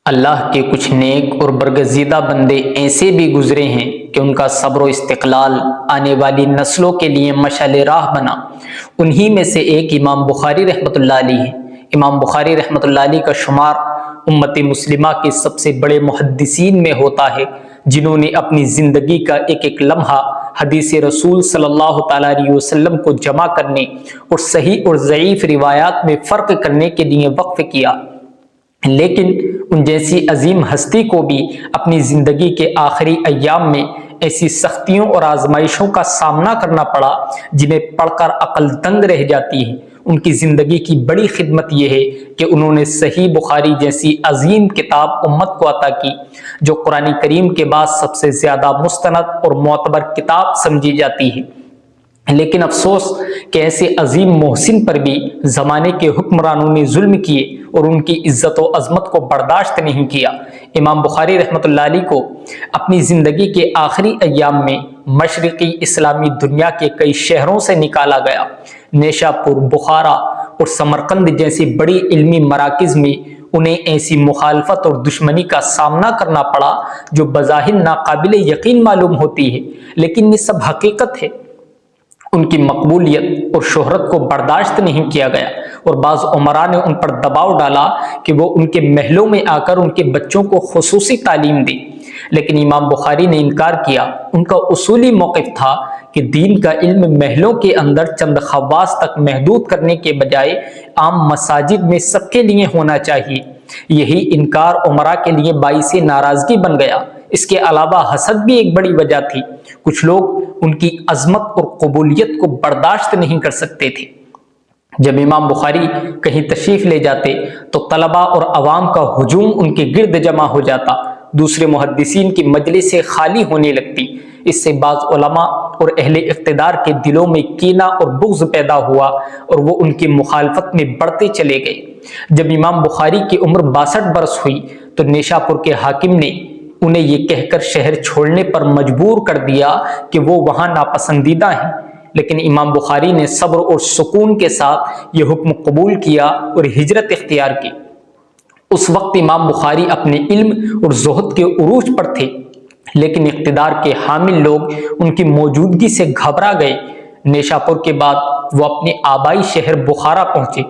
اللہ کے کچھ نیک اور برگزیدہ بندے ایسے بھی گزرے ہیں کہ ان کا صبر و استقلال آنے والی نسلوں کے لیے مشعل راہ بنا۔ انہی میں سے ایک امام بخاری رحمۃ اللہ علیہ ہے۔ امام بخاری رحمۃ اللہ علیہ کا شمار امت مسلمہ کے سب سے بڑے محدثین میں ہوتا ہے، جنہوں نے اپنی زندگی کا ایک ایک لمحہ حدیث رسول صلی اللہ تعالیٰ علیہ وسلم کو جمع کرنے اور صحیح اور ضعیف روایات میں فرق کرنے کے لیے وقف کیا۔ لیکن ان جیسی عظیم ہستی کو بھی اپنی زندگی کے آخری ایام میں ایسی سختیوں اور آزمائشوں کا سامنا کرنا پڑا جنہیں پڑھ کر عقل دنگ رہ جاتی ہے۔ ان کی زندگی کی بڑی خدمت یہ ہے کہ انہوں نے صحیح بخاری جیسی عظیم کتاب امت کو عطا کی، جو قرآن کریم کے بعد سب سے زیادہ مستند اور معتبر کتاب سمجھی جاتی ہے۔ لیکن افسوس کہ ایسے عظیم محسن پر بھی زمانے کے حکمرانوں نے ظلم کیے اور ان کی عزت و عظمت کو برداشت نہیں کیا۔ امام بخاری رحمۃ اللہ علیہ کو اپنی زندگی کے آخری ایام میں مشرقی اسلامی دنیا کے کئی شہروں سے نکالا گیا۔ نیشا پور، بخارا اور سمرقند جیسی بڑی علمی مراکز میں انہیں ایسی مخالفت اور دشمنی کا سامنا کرنا پڑا جو بظاہر ناقابل یقین معلوم ہوتی ہے، لیکن یہ سب حقیقت ہے۔ ان کی مقبولیت اور شہرت کو برداشت نہیں کیا گیا اور بعض عمراء نے ان پر دباؤ ڈالا کہ وہ ان کے محلوں میں آ کر ان کے بچوں کو خصوصی تعلیم دیں، لیکن امام بخاری نے انکار کیا۔ ان کا اصولی موقف تھا کہ دین کا علم محلوں کے اندر چند خواص تک محدود کرنے کے بجائے عام مساجد میں سب کے لیے ہونا چاہیے۔ یہی انکار عمراء کے لیے باعث ناراضگی بن گیا۔ اس کے علاوہ حسد بھی ایک بڑی وجہ تھی۔ کچھ لوگ ان کی عظمت اور قبولیت کو برداشت نہیں کر سکتے تھے۔ جب امام بخاری کہیں تشریف لے جاتے تو طلباء اور عوام کا ہجوم ان کے گرد جمع ہو جاتا، دوسرے محدثین کی مجلسیں خالی ہونے لگتی۔ اس سے بعض علماء اور اہل اقتدار کے دلوں میں کینہ اور بغض پیدا ہوا اور وہ ان کی مخالفت میں بڑھتے چلے گئے۔ جب امام بخاری کی عمر 62 برس ہوئی تو نیشا پور کے حاکم نے انہیں یہ کہہ کر شہر چھوڑنے پر مجبور کر دیا کہ وہ وہاں ناپسندیدہ ہیں، لیکن امام بخاری نے صبر اور سکون کے ساتھ یہ حکم قبول کیا اور ہجرت اختیار کی۔ اس وقت امام بخاری اپنے علم اور زہد کے عروج پر تھے، لیکن اقتدار کے حامل لوگ ان کی موجودگی سے گھبرا گئے۔ نیشا پور کے بعد وہ اپنے آبائی شہر بخارا پہنچے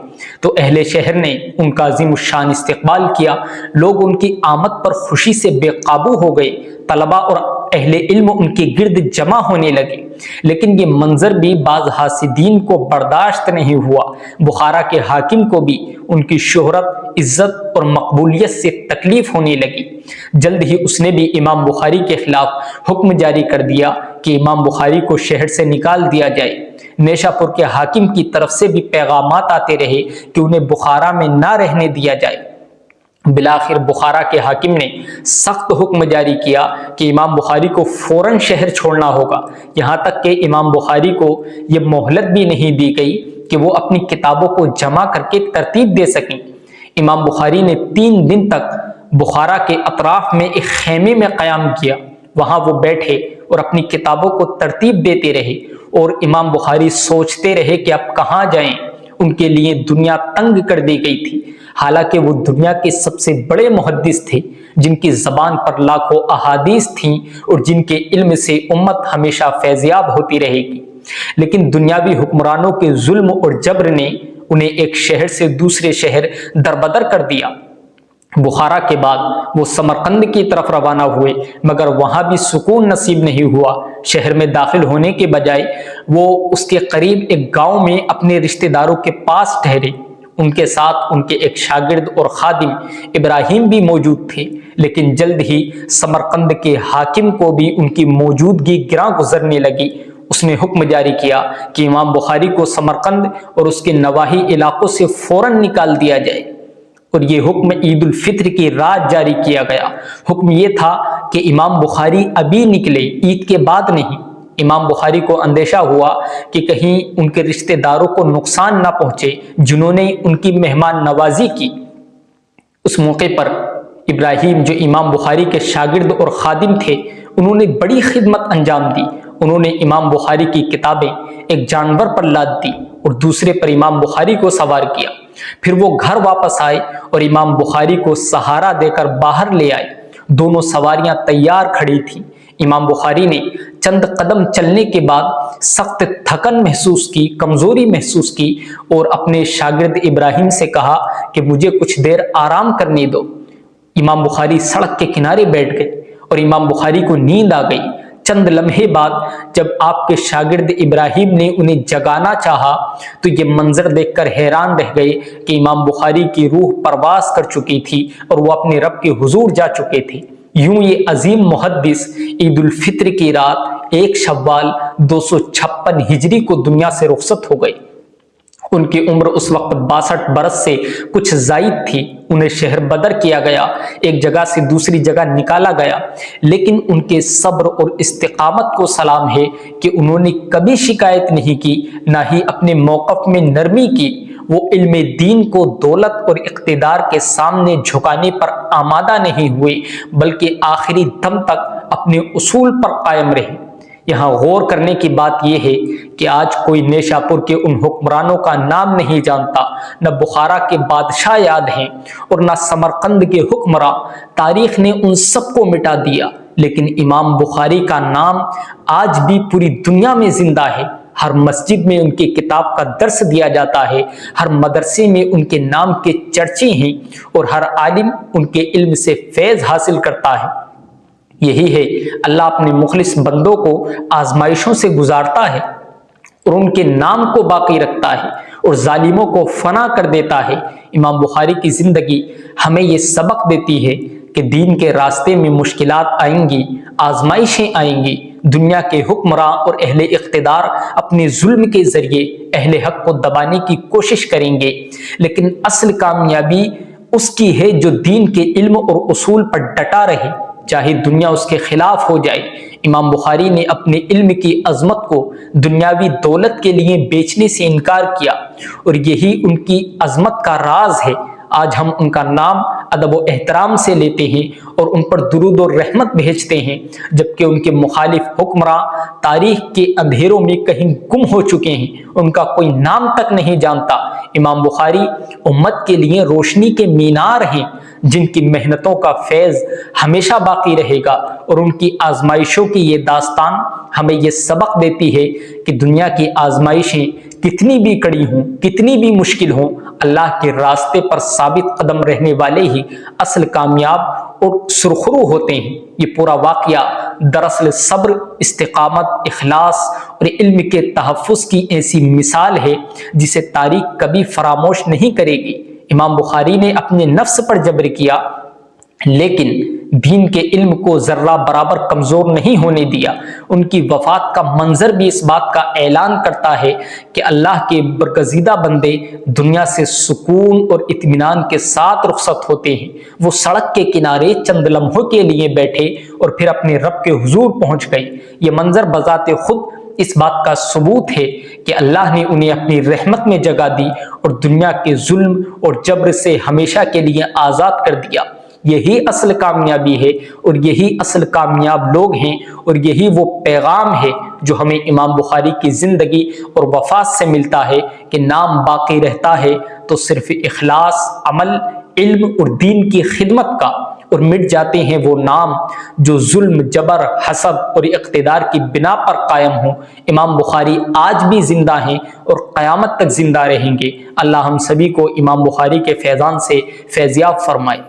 تو اہل شہر نے ان کا عظیم الشان استقبال کیا۔ لوگ ان کی آمد پر خوشی سے بے قابو ہو گئے۔ طلباء اور اہل علم ان کے گرد جمع ہونے لگے، لیکن یہ منظر بھی بعض حاسدین کو برداشت نہیں ہوا۔ بخارا کے حاکم کو بھی ان کی شہرت، عزت اور مقبولیت سے تکلیف ہونے لگی۔ جلد ہی اس نے بھی امام بخاری کے خلاف حکم جاری کر دیا کہ امام بخاری کو شہر سے نکال دیا جائے۔ نیشا پور کے حاکم کی طرف سے بھی پیغامات آتے رہے کہ انہیں بخارا میں نہ رہنے دیا جائے۔ بالآخر بخارا کے حاکم نے سخت حکم جاری کیا کہ امام بخاری کو فوراً شہر چھوڑنا ہوگا، یہاں تک کہ امام بخاری کو یہ مہلت بھی نہیں دی گئی کہ وہ اپنی کتابوں کو جمع کر کے ترتیب دے سکیں۔ امام بخاری نے 3 دن تک بخارا کے اطراف میں ایک خیمے میں قیام کیا۔ وہاں وہ بیٹھے اور اپنی کتابوں کو ترتیب دیتے رہے اور امام بخاری سوچتے رہے کہ اب کہاں جائیں۔ ان کے لیے دنیا تنگ کر دی گئی تھی، حالانکہ وہ دنیا کے سب سے بڑے محدث تھے، جن کی زبان پر لاکھوں احادیث تھیں اور جن کے علم سے امت ہمیشہ فیضیاب ہوتی رہے گی۔ لیکن دنیاوی حکمرانوں کے ظلم اور جبر نے انہیں ایک شہر سے دوسرے شہر دربدر کر دیا۔ بخارا کے بعد وہ سمرقند کی طرف روانہ ہوئے، مگر وہاں بھی سکون نصیب نہیں ہوا۔ شہر میں داخل ہونے کے بجائے وہ اس کے قریب ایک گاؤں میں اپنے رشتہ داروں کے پاس ٹھہرے۔ ان کے ساتھ ان کے ایک شاگرد اور خادم ابراہیم بھی موجود تھے، لیکن جلد ہی سمرقند کے حاکم کو بھی ان کی موجودگی گراں گزرنے لگی۔ اس نے حکم جاری کیا کہ امام بخاری کو سمرقند اور اس کے نواحی علاقوں سے فوراً نکال دیا جائے، اور یہ حکم عید الفطر کی رات جاری کیا گیا۔ حکم یہ تھا کہ امام بخاری ابھی نکلے، عید کے بعد نہیں۔ امام بخاری کو اندیشہ ہوا کہ کہیں ان کے رشتہ داروں کو نقصان نہ پہنچے جنہوں نے ان کی مہمان نوازی کی۔ اس موقع پر ابراہیم، جو امام بخاری کے شاگرد اور خادم تھے، انہوں نے بڑی خدمت انجام دی۔ انہوں نے امام بخاری کی کتابیں ایک جانور پر لاد دی اور دوسرے پر امام بخاری کو سوار کیا۔ پھر وہ گھر واپس آئے اور امام بخاری کو سہارا دے کر باہر لے آئے۔ دونوں سواریاں تیار کھڑی تھیں۔ امام بخاری نے چند قدم چلنے کے بعد سخت تھکن محسوس کی، کمزوری محسوس کی اور اپنے شاگرد ابراہیم سے کہا کہ مجھے کچھ دیر آرام کرنے دو۔ امام بخاری سڑک کے کنارے بیٹھ گئے اور امام بخاری کو نیند آ گئی۔ چند لمحے بعد جب آپ کے شاگرد ابراہیم نے انہیں جگانا چاہا تو یہ منظر دیکھ کر حیران رہ گئے کہ امام بخاری کی روح پرواز کر چکی تھی اور وہ اپنے رب کے حضور جا چکے تھے۔ یوں یہ عظیم محدث عید الفطر کی رات 1 شوال 256 ہجری کو دنیا سے رخصت ہو گئے۔ ان کی عمر اس وقت 62 برس سے کچھ زائد تھی۔ انہیں شہر بدر کیا گیا، ایک جگہ سے دوسری جگہ نکالا گیا، لیکن ان کے صبر اور استقامت کو سلام ہے کہ انہوں نے کبھی شکایت نہیں کی، نہ ہی اپنے موقف میں نرمی کی۔ وہ علم دین کو دولت اور اقتدار کے سامنے جھکانے پر آمادہ نہیں ہوئے، بلکہ آخری دم تک اپنے اصول پر قائم رہے۔ یہاں غور کرنے کی بات یہ ہے کہ آج کوئی نیشاپور کے ان حکمرانوں کا نام نہیں جانتا، نہ بخارا کے بادشاہ یاد ہیں اور نہ سمرقند کے حکمراں۔ تاریخ نے ان سب کو مٹا دیا، لیکن امام بخاری کا نام آج بھی پوری دنیا میں زندہ ہے۔ ہر مسجد میں ان کی کتاب کا درس دیا جاتا ہے، ہر مدرسے میں ان کے نام کے چرچے ہیں اور ہر عالم ان کے علم سے فیض حاصل کرتا ہے۔ یہی ہے اللہ اپنے مخلص بندوں کو آزمائشوں سے گزارتا ہے اور ان کے نام کو باقی رکھتا ہے اور ظالموں کو فنا کر دیتا ہے۔ امام بخاری کی زندگی ہمیں یہ سبق دیتی ہے کہ دین کے راستے میں مشکلات آئیں گی، آزمائشیں آئیں گی۔ دنیا کے حکمراں اور اہل اقتدار اپنے ظلم کے ذریعے اہل حق کو دبانے کی کوشش کریں گے، لیکن اصل کامیابی اس کی ہے جو دین کے علم اور اصول پر ڈٹا رہے، چاہے دنیا اس کے خلاف ہو جائے۔ امام بخاری نے اپنے علم کی عظمت کو دنیاوی دولت کے لیے بیچنے سے انکار کیا، اور یہی ان کی عظمت کا راز ہے۔ آج ہم ان کا نام ادب و احترام سے لیتے ہیں اور ان پر درود و رحمت بھیجتے ہیں، جبکہ ان کے مخالف حکمراں تاریخ کے اندھیروں میں کہیں گم ہو چکے ہیں، ان کا کوئی نام تک نہیں جانتا۔ امام بخاری امت کے لیے روشنی کے مینار ہیں، جن کی محنتوں کا فیض ہمیشہ باقی رہے گا، اور ان کی آزمائشوں کی یہ داستان ہمیں یہ سبق دیتی ہے کہ دنیا کی آزمائشیں کتنی بھی کڑی ہوں، کتنی بھی مشکل ہوں، اللہ کے راستے پر ثابت قدم رہنے والے ہی اصل کامیاب اور سرخرو ہوتے ہیں۔ یہ پورا واقعہ دراصل صبر، استقامت، اخلاص اور علم کے تحفظ کی ایسی مثال ہے جسے تاریخ کبھی فراموش نہیں کرے گی۔ امام بخاری نے اپنے نفس پر جبر کیا، لیکن دین کے علم کو ذرہ برابر کمزور نہیں ہونے دیا۔ ان کی وفات کا منظر بھی اس بات کا اعلان کرتا ہے کہ اللہ کے برگزیدہ بندے دنیا سے سکون اور اطمینان کے ساتھ رخصت ہوتے ہیں۔ وہ سڑک کے کنارے چند لمحوں کے لیے بیٹھے اور پھر اپنے رب کے حضور پہنچ گئے۔ یہ منظر بذات خود اس بات کا ثبوت ہے کہ اللہ نے انہیں اپنی رحمت میں جگہ دی اور دنیا کے ظلم اور جبر سے ہمیشہ کے لیے آزاد کر دیا۔ یہی اصل کامیابی ہے اور یہی اصل کامیاب لوگ ہیں، اور یہی وہ پیغام ہے جو ہمیں امام بخاری کی زندگی اور وفات سے ملتا ہے کہ نام باقی رہتا ہے تو صرف اخلاص، عمل، علم اور دین کی خدمت کا، اور مٹ جاتے ہیں وہ نام جو ظلم، جبر، حسد اور اقتدار کی بنا پر قائم ہوں۔ امام بخاری آج بھی زندہ ہیں اور قیامت تک زندہ رہیں گے۔ اللہ ہم سبھی کو امام بخاری کے فیضان سے فیضیاب فرمائے۔